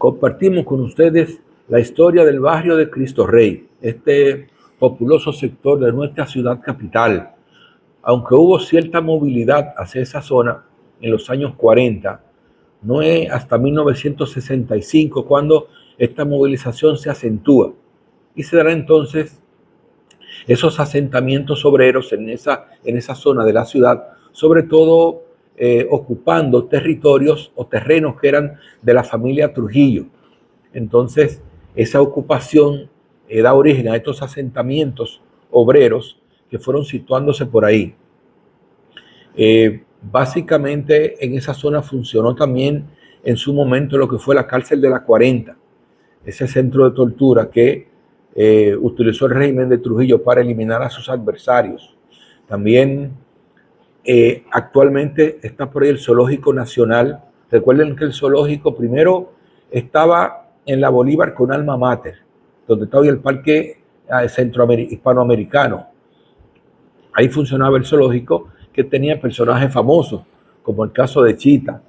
compartimos con ustedes la historia del barrio de Cristo Rey, este populoso sector de nuestra ciudad capital. Aunque hubo cierta movilidad hacia esa zona en los años 40, no es hasta 1965 cuando esta movilización se acentúa y se dará entonces esos asentamientos obreros en esa zona de la ciudad, sobre todo ocupando territorios o terrenos que eran de la familia Trujillo. Entonces, esa ocupación da origen a estos asentamientos obreros que fueron situándose por ahí. Básicamente en esa zona funcionó también en su momento lo que fue la cárcel de la 40, ese centro de tortura que utilizó el régimen de Trujillo para eliminar a sus adversarios. También actualmente está por ahí el Zoológico Nacional. Recuerden que el zoológico primero estaba en la Bolívar con Alma Mater, donde está hoy el Parque Hispanoamericano. Ahí funcionaba el zoológico, que tenía personajes famosos, como el caso de Chita,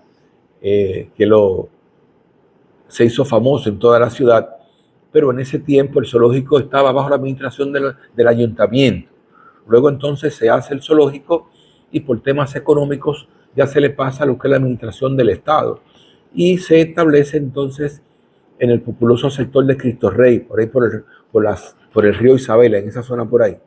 se hizo famoso en toda la ciudad, pero en ese tiempo el zoológico estaba bajo la administración del ayuntamiento. Luego entonces se hace el zoológico y por temas económicos ya se le pasa a lo que es la administración del Estado y se establece entonces en el populoso sector de Cristo Rey, por ahí por el río Isabela, en esa zona por ahí.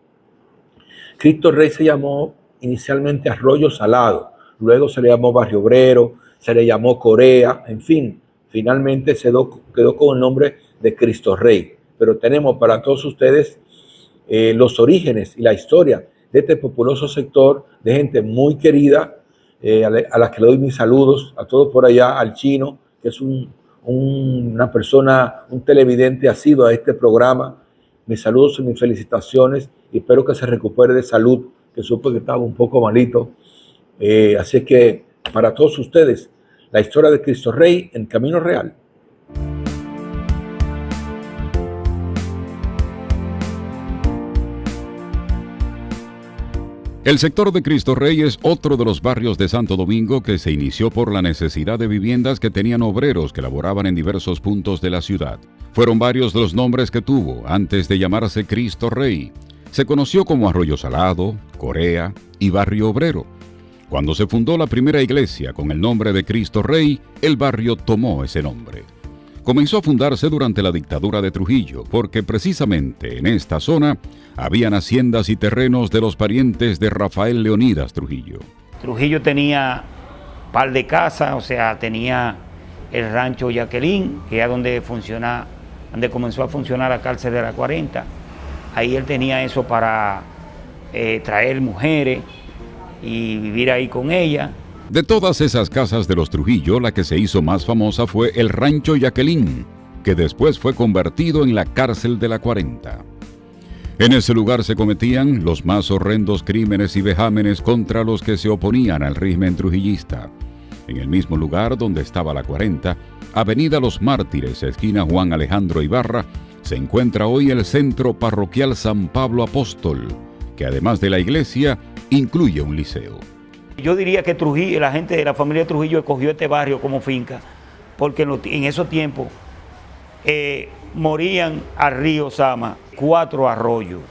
Cristo Rey se llamó inicialmente Arroyo Salado, luego se le llamó Barrio Obrero, se le llamó Corea, en fin, finalmente quedó con el nombre de Cristo Rey. Pero tenemos para todos ustedes los orígenes y la historia de este populoso sector de gente muy querida, a las que le doy mis saludos, a todos por allá, al Chino, que es una persona, un televidente asiduo a este programa. Mis saludos y mis felicitaciones y espero que se recupere de salud, que supe que estaba un poco malito. Así es que para todos ustedes, la historia de Cristo Rey en Camino Real. El sector de Cristo Rey es otro de los barrios de Santo Domingo que se inició por la necesidad de viviendas que tenían obreros que laboraban en diversos puntos de la ciudad. Fueron varios los nombres que tuvo antes de llamarse Cristo Rey. Se conoció como Arroyo Salado, Corea y Barrio Obrero. Cuando se fundó la primera iglesia con el nombre de Cristo Rey, el barrio tomó ese nombre. Comenzó a fundarse durante la dictadura de Trujillo, porque precisamente en esta zona habían haciendas y terrenos de los parientes de Rafael Leonidas Trujillo. Trujillo tenía un par de casas, o sea, tenía el rancho Jacqueline, que es donde comenzó a funcionar la cárcel de la 40. Ahí él tenía eso para traer mujeres y vivir ahí con ellas. De todas esas casas de los Trujillo, la que se hizo más famosa fue el rancho Jacqueline, que después fue convertido en la cárcel de la 40. En ese lugar se cometían los más horrendos crímenes y vejámenes contra los que se oponían al régimen trujillista. En el mismo lugar donde estaba la 40, Avenida Los Mártires, esquina Juan Alejandro Ibarra, se encuentra hoy el Centro Parroquial San Pablo Apóstol, que además de la iglesia, incluye un liceo. Yo diría que Trujillo, la gente de la familia Trujillo escogió este barrio como finca, porque en esos tiempos morían al río Sama 4 arroyos,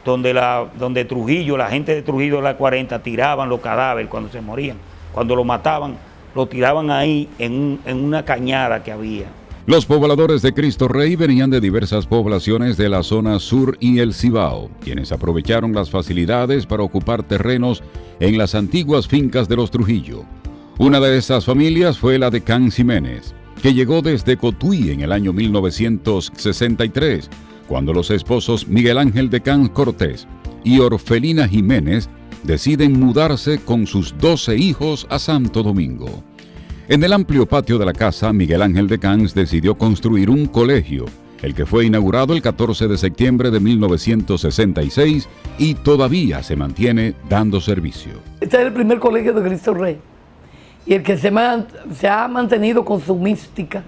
donde Trujillo, la gente de Trujillo de la 40 tiraban los cadáveres cuando se morían. Cuando lo mataban, lo tiraban ahí en una cañada que había. Los pobladores de Cristo Rey venían de diversas poblaciones de la zona sur y el Cibao, quienes aprovecharon las facilidades para ocupar terrenos en las antiguas fincas de los Trujillo. Una de esas familias fue la de Can Jiménez, que llegó desde Cotuí en el año 1963, cuando los esposos Miguel Ángel de Can Cortés y Orfelina Jiménez deciden mudarse con sus 12 hijos a Santo Domingo. En el amplio patio de la casa, Miguel Ángel de Cans decidió construir un colegio, el que fue inaugurado el 14 de septiembre de 1966 y todavía se mantiene dando servicio. Este es el primer colegio de Cristo Rey y el que se ha mantenido con su mística.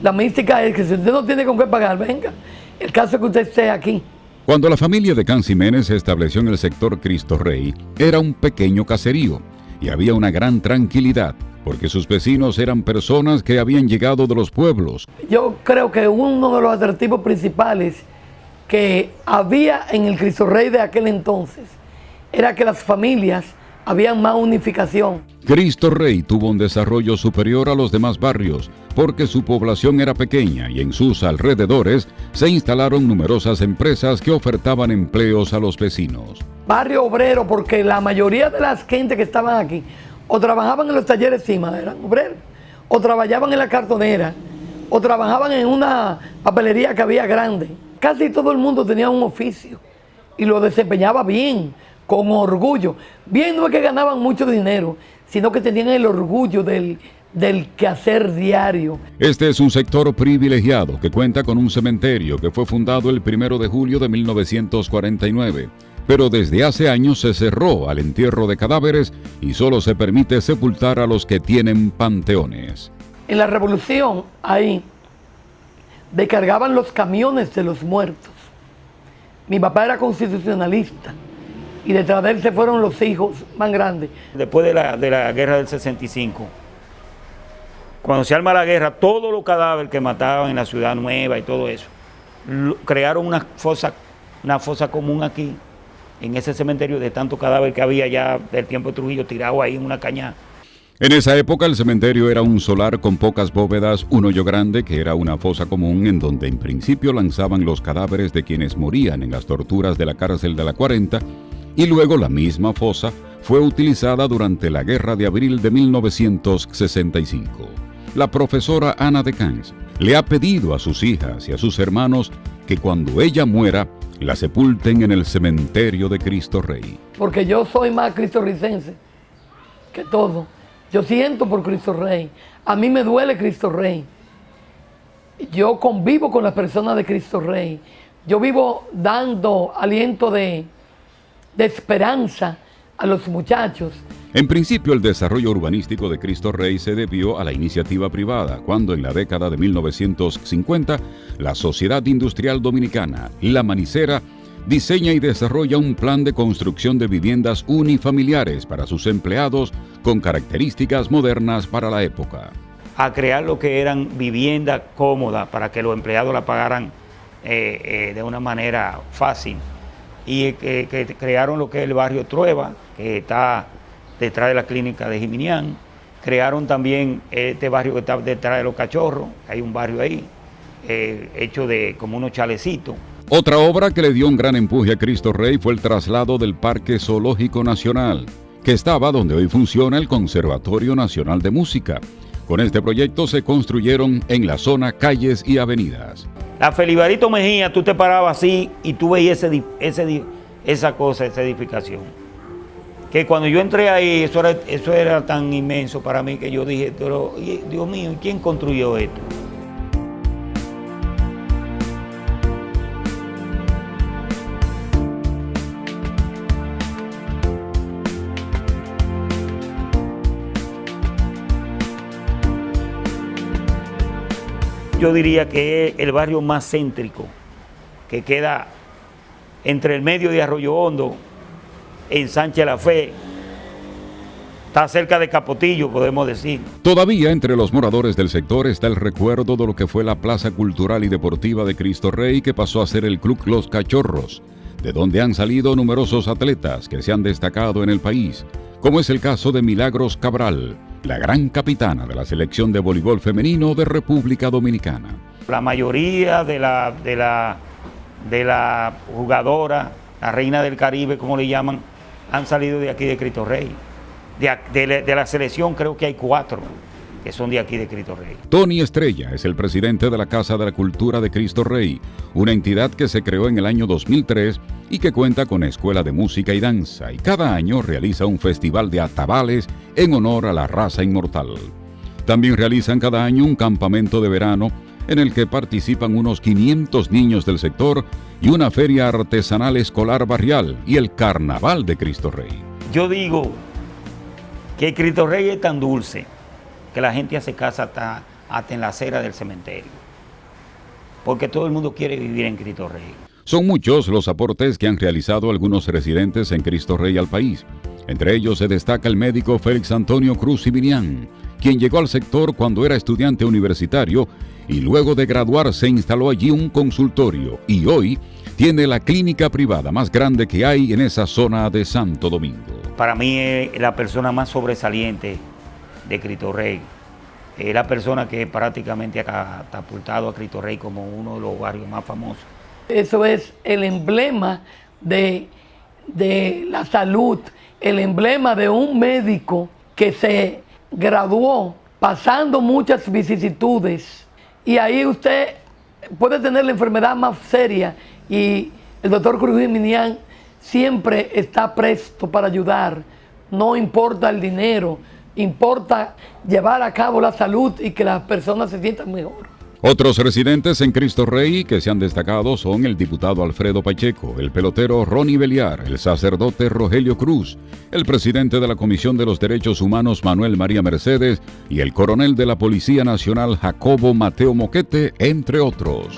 La mística es que si usted no tiene con qué pagar, venga, el caso es que usted esté aquí. Cuando la familia de Can Jiménez se estableció en el sector Cristo Rey, era un pequeño caserío y había una gran tranquilidad, porque sus vecinos eran personas que habían llegado de los pueblos. Yo creo que uno de los atractivos principales que había en el Cristo Rey de aquel entonces era que las familias habían más unificación. Cristo Rey tuvo un desarrollo superior a los demás barrios porque su población era pequeña y en sus alrededores se instalaron numerosas empresas que ofertaban empleos a los vecinos. Barrio obrero, porque la mayoría de las gente que estaban aquí o trabajaban en los talleres CIMA, eran obreros, o trabajaban en la cartonera, o trabajaban en una papelería que había grande. Casi todo el mundo tenía un oficio y lo desempeñaba bien, con orgullo. Bien, no es que ganaban mucho dinero, sino que tenían el orgullo del quehacer diario. Este es un sector privilegiado que cuenta con un cementerio que fue fundado el 1 de julio de 1949. Pero desde hace años se cerró al entierro de cadáveres y solo se permite sepultar a los que tienen panteones. En la revolución, ahí, descargaban los camiones de los muertos. Mi papá era constitucionalista y detrás de él se fueron los hijos más grandes. Después de la guerra del 65, cuando se arma la guerra, todos los cadáveres que mataban en la Ciudad Nueva y todo eso, crearon una fosa común aquí, en ese cementerio, de tanto cadáver que había ya del tiempo de Trujillo tirado ahí en una cañada. En esa época el cementerio era un solar con pocas bóvedas, un hoyo grande que era una fosa común en donde en principio lanzaban los cadáveres de quienes morían en las torturas de la cárcel de la 40 y luego la misma fosa fue utilizada durante la Guerra de Abril de 1965. La profesora Ana de Cans le ha pedido a sus hijas y a sus hermanos que cuando ella muera la sepulten en el cementerio de Cristo Rey. Porque yo soy más cristorricense que todo. Yo siento por Cristo Rey. A mí me duele Cristo Rey. Yo convivo con las personas de Cristo Rey. Yo vivo dando aliento de esperanza a los muchachos. En principio, el desarrollo urbanístico de Cristo Rey se debió a la iniciativa privada, cuando en la década de 1950, la Sociedad Industrial Dominicana, La Manicera, diseña y desarrolla un plan de construcción de viviendas unifamiliares para sus empleados con características modernas para la época. A crear lo que eran viviendas cómodas para que los empleados la pagaran de una manera fácil. Y que crearon lo que es el barrio Trueba, que está detrás de la clínica de Jiminián. Crearon también este barrio que está detrás de Los Cachorros, hay un barrio ahí, hecho de como unos chalecitos. Otra obra que le dio un gran empuje a Cristo Rey fue el traslado del Parque Zoológico Nacional, que estaba donde hoy funciona el Conservatorio Nacional de Música. Con este proyecto se construyeron en la zona calles y avenidas. La Feliberito Mejía, tú te parabas así y tú veías esa edificación. Que cuando yo entré ahí, eso era tan inmenso para mí que yo dije, pero Dios mío, ¿quién construyó esto? Yo diría que es el barrio más céntrico, que queda entre el medio de Arroyo Hondo, en Sánchez La Fe, está cerca de Capotillo, podemos decir. Todavía entre los moradores del sector está el recuerdo de lo que fue la Plaza Cultural y Deportiva de Cristo Rey, que pasó a ser el Club Los Cachorros, de donde han salido numerosos atletas que se han destacado en el país, como es el caso de Milagros Cabral, la gran capitana de la selección de voleibol femenino de República Dominicana. La mayoría de la jugadora, la reina del Caribe, como le llaman, han salido de aquí de Cristo Rey. De la selección creo que hay 4 que son de aquí de Cristo Rey. Tony Estrella es el presidente de la Casa de la Cultura de Cristo Rey, una entidad que se creó en el año 2003 y que cuenta con escuela de música y danza, y cada año realiza un festival de atabales en honor a la raza inmortal. También realizan cada año un campamento de verano en el que participan unos 500 niños del sector y una feria artesanal escolar barrial y el Carnaval de Cristo Rey. Yo digo que Cristo Rey es tan dulce que la gente hace casa hasta en la acera del cementerio, porque todo el mundo quiere vivir en Cristo Rey. Son muchos los aportes que han realizado algunos residentes en Cristo Rey al país. Entre ellos se destaca el médico Félix Antonio Cruz Sibinián, quien llegó al sector cuando era estudiante universitario y luego de graduarse instaló allí un consultorio y hoy tiene la clínica privada más grande que hay en esa zona de Santo Domingo. Para mí es la persona más sobresaliente de Cristo Rey. Es la persona que prácticamente ha catapultado a Cristo Rey como uno de los barrios más famosos. Eso es el emblema de la salud, el emblema de un médico que se graduó pasando muchas vicisitudes. Y ahí usted puede tener la enfermedad más seria y el doctor Cruz Minian siempre está presto para ayudar. No importa el dinero, importa llevar a cabo la salud y que las personas se sientan mejor. Otros residentes en Cristo Rey que se han destacado son el diputado Alfredo Pacheco, el pelotero Ronnie Beliar, el sacerdote Rogelio Cruz, el presidente de la Comisión de los Derechos Humanos Manuel María Mercedes y el coronel de la Policía Nacional Jacobo Mateo Moquete, entre otros.